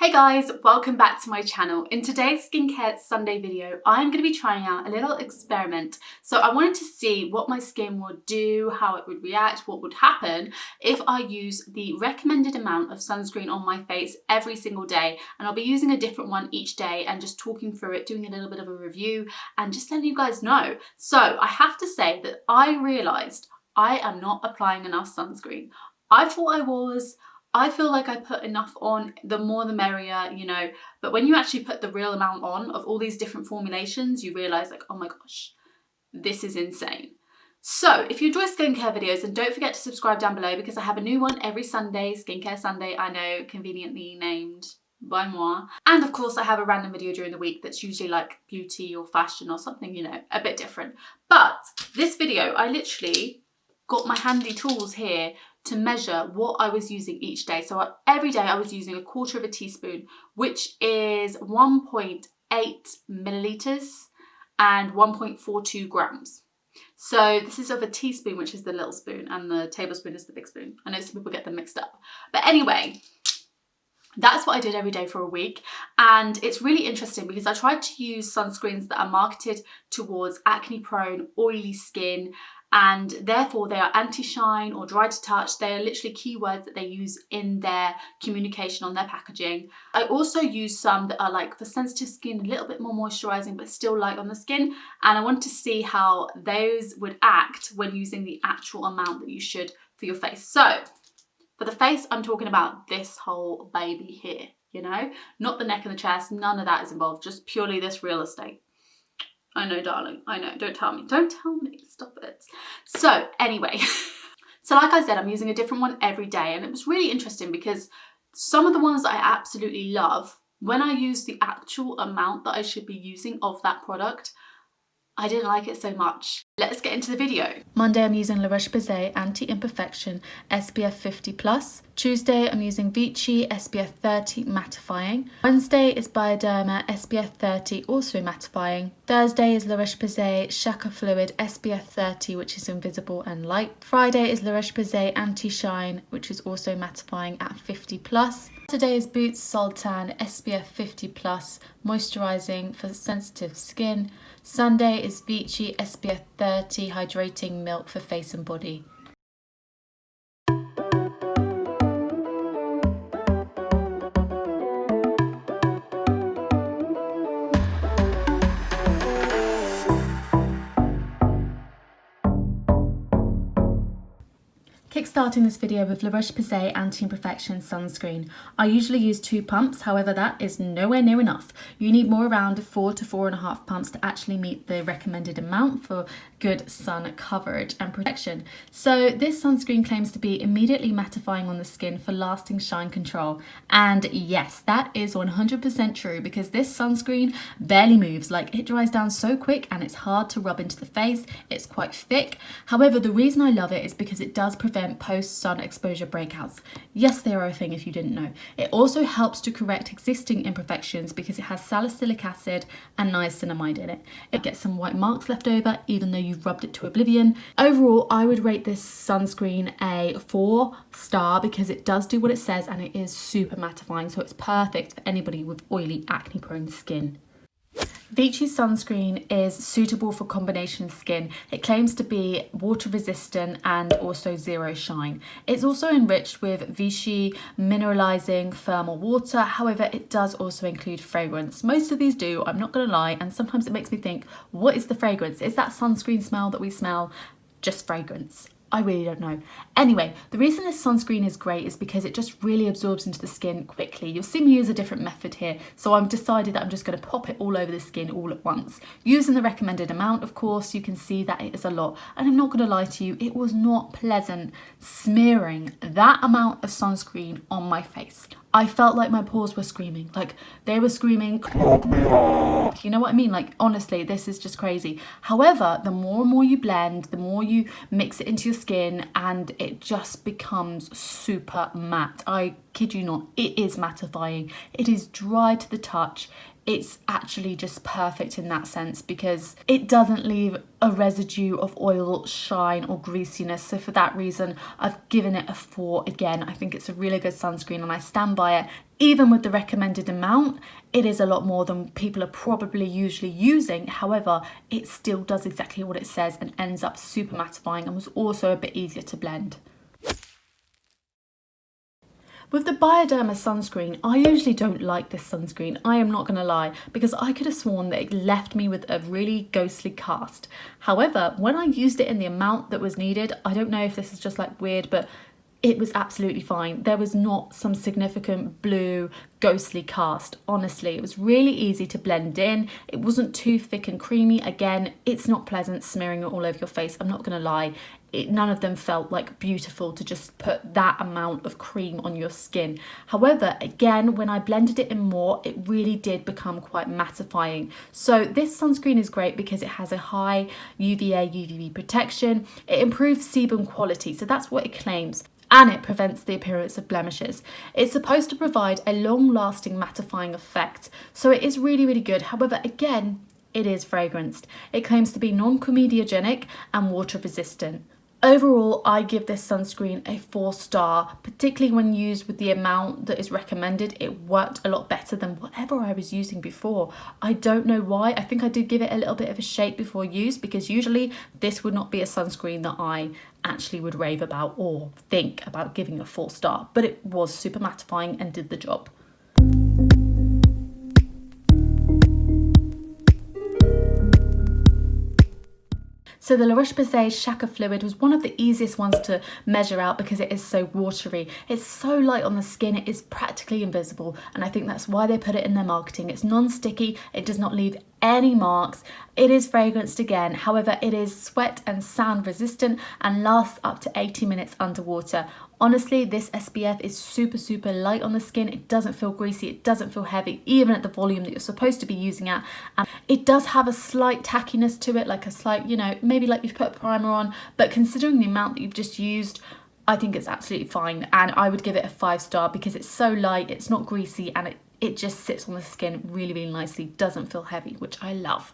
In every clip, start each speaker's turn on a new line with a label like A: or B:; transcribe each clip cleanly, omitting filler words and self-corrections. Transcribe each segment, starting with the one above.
A: Hey guys, welcome back to my channel. In today's Skincare Sunday video, I'm going to be trying out a little experiment. So I wanted to see what my skin would do, how it would react, what would happen if I use the recommended amount of sunscreen on my face every single day. And I'll be using a different one each day and just talking through it, doing a little bit of a review and just letting you guys know. So I have to say that I realised I am not applying enough sunscreen. I thought I was. I feel like I put enough on, the more the merrier, you know, but when you actually put the real amount on of all these different formulations, you realise like, oh my gosh, this is insane. So if you enjoy skincare videos, then don't forget to subscribe down below because I have a new one every Sunday, Skincare Sunday, I know, conveniently named by moi. And of course I have a random video during the week that's usually like beauty or fashion or something, you know, a bit different. But this video, I literally got my handy tools here to measure what I was using each day. So every day I was using 1/4 teaspoon, which is 1.8 milliliters and 1.42 grams. So this is of a teaspoon, which is the little spoon, and the tablespoon is the big spoon. I know some people get them mixed up. But anyway, that's what I did every day for a week. And it's really interesting because I tried to use sunscreens that are marketed towards acne prone, oily skin, and therefore they are anti-shine or dry to touch. They are literally keywords that they use in their communication on their packaging. I also use some that are like for sensitive skin, a little bit more moisturizing but still light on the skin, and I want to see how those would act when using the actual amount that you should for your face. So for the face, I'm talking about this whole baby here, you know, not the neck and the chest, none of that is involved, just purely this real estate. I know, darling, I know, don't tell me, stop it. So anyway, so like I said, I'm using a different one every day, and it was really interesting because some of the ones I absolutely love, when I use the actual amount that I should be using of that product, I didn't like it so much. Let's get into the video. Monday I'm using LAROCHE-Posay Anti-Imperfection SPF 50+. Tuesday I'm using Vichy SPF 30 mattifying. Wednesday is Bioderma SPF 30 also mattifying. Thursday is LAROCHE-Posay Shaka Fluid SPF 30 which is invisible and light. Friday is LAROCHE-Posay Anti-Shine which is also mattifying at 50+. Saturday is Boots Soltan SPF 50+ moisturizing for sensitive skin. Sunday is Vichy SPF 30 Hydrating Milk for face and body. Kickstarting this video with LAROCHE-Posay Anti-Imperfection Sunscreen. I usually use 2 pumps, however that is nowhere near enough. You need more around 4 to 4.5 pumps to actually meet the recommended amount for good sun coverage and protection. So this sunscreen claims to be immediately mattifying on the skin for lasting shine control. And yes, that is 100% true because this sunscreen barely moves. Like, it dries down so quick and it's hard to rub into the face. It's quite thick. However, the reason I love it is because it does prevent post-sun exposure breakouts. Yes, they are a thing if you didn't know. It also helps to correct existing imperfections because it has salicylic acid and niacinamide in it. It gets some white marks left over even though you've rubbed it to oblivion. Overall, I would rate this sunscreen a 4-star because it does do what it says and it is super mattifying, so it's perfect for anybody with oily, acne-prone skin. Vichy sunscreen is suitable for combination skin. It claims to be water resistant and also zero shine. It's also enriched with Vichy mineralizing thermal water. However, it does also include fragrance. Most of these do, I'm not gonna lie, and sometimes it makes me think, what is the fragrance? Is that sunscreen smell that we smell just fragrance? I really don't know. Anyway, the reason this sunscreen is great is because it just really absorbs into the skin quickly. You'll see me use a different method here, so I've decided that I'm just going to pop it all over the skin all at once. Using the recommended amount, of course, you can see that it is a lot. And I'm not going to lie to you, it was not pleasant smearing that amount of sunscreen on my face. I felt like my pores were screaming, like they were screaming, "Clog me up." You know what I mean? Like, honestly, this is just crazy. However, the more and more you blend, the more you mix it into your skin and it just becomes super matte. I kid you not, it is mattifying. It is dry to the touch. it's actually just perfect in that sense because it doesn't leave a residue of oil, shine or greasiness. So for that reason, I've given it a 4. Again, I think it's a really good sunscreen and I stand by it. Even with the recommended amount, it is a lot more than people are probably usually using. However, it still does exactly what it says and ends up super mattifying and was also a bit easier to blend. With the Bioderma Sunscreen, I usually don't like this sunscreen, I am not going to lie, because I could have sworn that it left me with a really ghostly cast. However, when I used it in the amount that was needed, I don't know if this is just like weird, but it was absolutely fine. There was not some significant blue ghostly cast. Honestly, it was really easy to blend in. It wasn't too thick and creamy. Again, it's not pleasant smearing it all over your face, I'm not gonna lie. None of them felt like beautiful to just put that amount of cream on your skin. However, again, when I blended it in more, it really did become quite mattifying. So this sunscreen is great because it has a high UVA, UVB protection. It improves sebum quality, so that's what it claims. And it prevents the appearance of blemishes. It's supposed to provide a long-lasting mattifying effect, so it is really, really good. However, again, it is fragranced. It claims to be non-comedogenic and water resistant. Overall, I give this sunscreen a 4-star, particularly when used with the amount that is recommended. It worked a lot better than whatever I was using before. I don't know why. I think I did give it a little bit of a shake before use because usually this would not be a sunscreen that I actually would rave about or think about giving a 4-star, but it was super mattifying and did the job. So the LAROCHE-Posay Shaka Fluid was one of the easiest ones to measure out because it is so watery. It's so light on the skin, it is practically invisible, and I think that's why they put it in their marketing. It's non-sticky, it does not leave any marks. It is fragranced again, however it is sweat and sand resistant and lasts up to 80 minutes underwater. Honestly, this SPF is super light on the skin. It doesn't feel greasy, it doesn't feel heavy, even at the volume that you're supposed to be using at. It does have a slight tackiness to it, like a slight, you know, maybe like you've put a primer on, but considering the amount that you've just used, I think it's absolutely fine, and I would give it a 5-star because it's so light, it's not greasy, and it just sits on the skin really nicely, doesn't feel heavy, which I love.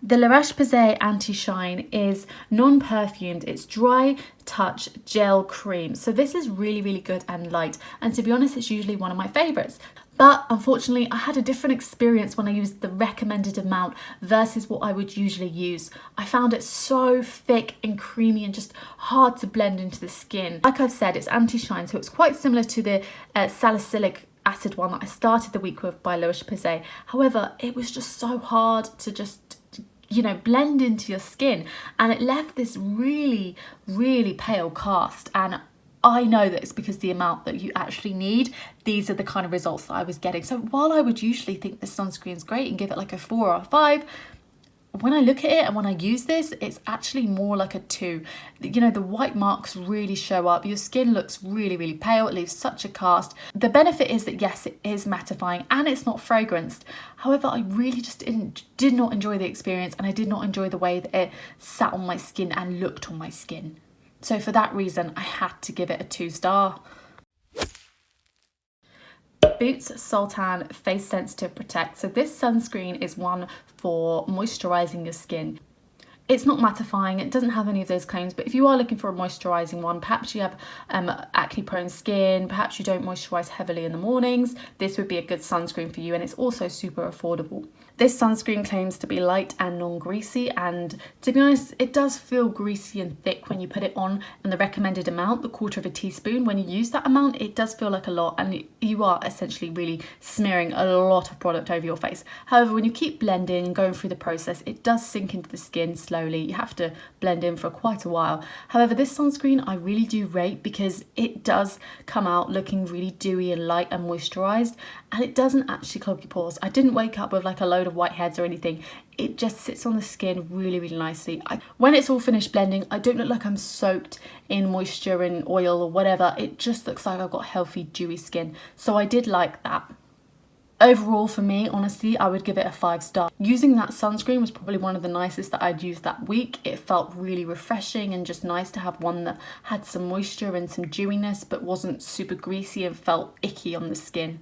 A: The LAROCHE-Posay Anti-Shine is non-perfumed, it's dry touch gel cream. So this is really good and light, and to be honest, it's usually one of my favourites. But unfortunately, I had a different experience when I used the recommended amount versus what I would usually use. I found it so thick and creamy and just hard to blend into the skin. Like I've said, it's anti-shine, so it's quite similar to the salicylic acid one that I started the week with by LAROCHE-Posay. However, it was just so hard to just, you know, blend into your skin, and it left this really pale cast. And I know that it's because the amount that you actually need, these are the kind of results that I was getting. So while I would usually think this sunscreen is great and give it like a 4 or a 5, when I look at it and when I use this, it's actually more like a 2. You know, the white marks really show up. Your skin looks really pale. It leaves such a cast. The benefit is that yes, it is mattifying and it's not fragranced. However, I really just did not enjoy the experience, and I did not enjoy the way that it sat on my skin and looked on my skin. So for that reason, I had to give it a 2-star. Boots Soltan Face Sensitive Protect. So this sunscreen is one for moisturising your skin. It's not mattifying, it doesn't have any of those claims, but if you are looking for a moisturising one, perhaps you have acne prone skin, perhaps you don't moisturise heavily in the mornings, this would be a good sunscreen for you, and it's also super affordable. This sunscreen claims to be light and non-greasy, and to be honest, it does feel greasy and thick when you put it on in the recommended amount, the 1/4 teaspoon. When you use that amount, it does feel like a lot, and you are essentially really smearing a lot of product over your face. However, when you keep blending and going through the process, it does sink into the skin slowly. You have to blend in for quite a while. However, this sunscreen I really do rate because it does come out looking really dewy and light and moisturised, and it doesn't actually clog your pores. I didn't wake up with like a load of whiteheads or anything. It just sits on the skin really nicely. When it's all finished blending, I don't look like I'm soaked in moisture and oil or whatever. It just looks like I've got healthy dewy skin, so I did like that. Overall for me, honestly, I would give it a 5-star. Using that sunscreen was probably one of the nicest that I'd used that week. It felt really refreshing and just nice to have one that had some moisture and some dewiness but wasn't super greasy and felt icky on the skin.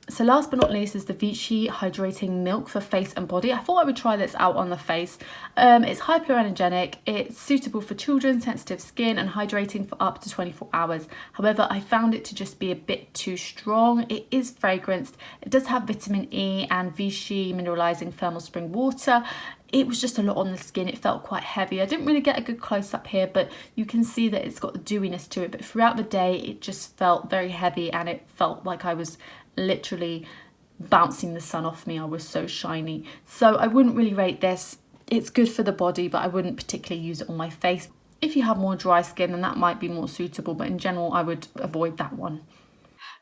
A: So last but not least is the Vichy Hydrating Milk for face and body. I thought I would try this out on the face. It's hypoallergenic, it's suitable for children, sensitive skin, and hydrating for up to 24 hours. However, I found it to just be a bit too strong. It is fragranced, it does have vitamin E and Vichy mineralizing thermal spring water. It was just a lot on the skin, it felt quite heavy. I didn't really get a good close up here, but you can see that it's got the dewiness to it, but throughout the day it just felt very heavy and it felt like I was literally bouncing the sun off me. I was so shiny. So I wouldn't really rate this. It's good for the body, but I wouldn't particularly use it on my face. If you have more dry skin, then that might be more suitable, but in general I would avoid that one.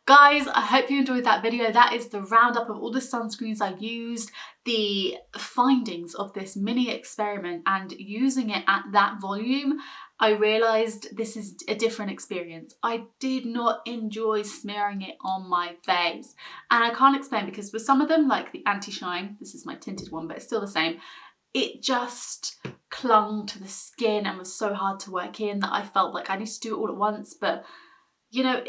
A: Guys, I hope you enjoyed that video. That is the roundup of all the sunscreens I used, the findings of this mini experiment, and using it at that volume, I realised this is a different experience. I did not enjoy smearing it on my face. And I can't explain, because with some of them, like the Anti-Shine, this is my tinted one, but it's still the same, it just clung to the skin and was so hard to work in that I felt like I need to do it all at once. But, you know,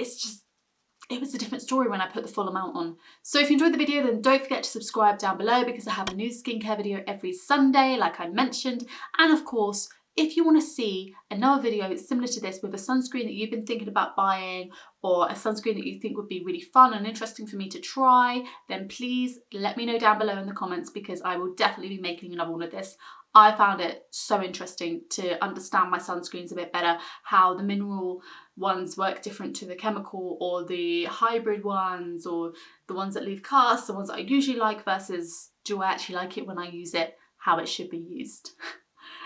A: it was a different story when I put the full amount on. So if you enjoyed the video, then don't forget to subscribe down below, because I have a new skincare video every Sunday, like I mentioned. And of course, if you want to see another video similar to this with a sunscreen that you've been thinking about buying, or a sunscreen that you think would be really fun and interesting for me to try, then please let me know down below in the comments, because I will definitely be making another one of this. I found it so interesting to understand my sunscreens a bit better, how the mineral ones work different to the chemical, or the hybrid ones, or the ones that leave casts, the ones that I usually like versus do I actually like it when I use it, how it should be used.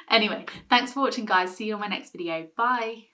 A: Anyway, thanks for watching guys, see you on my next video, bye!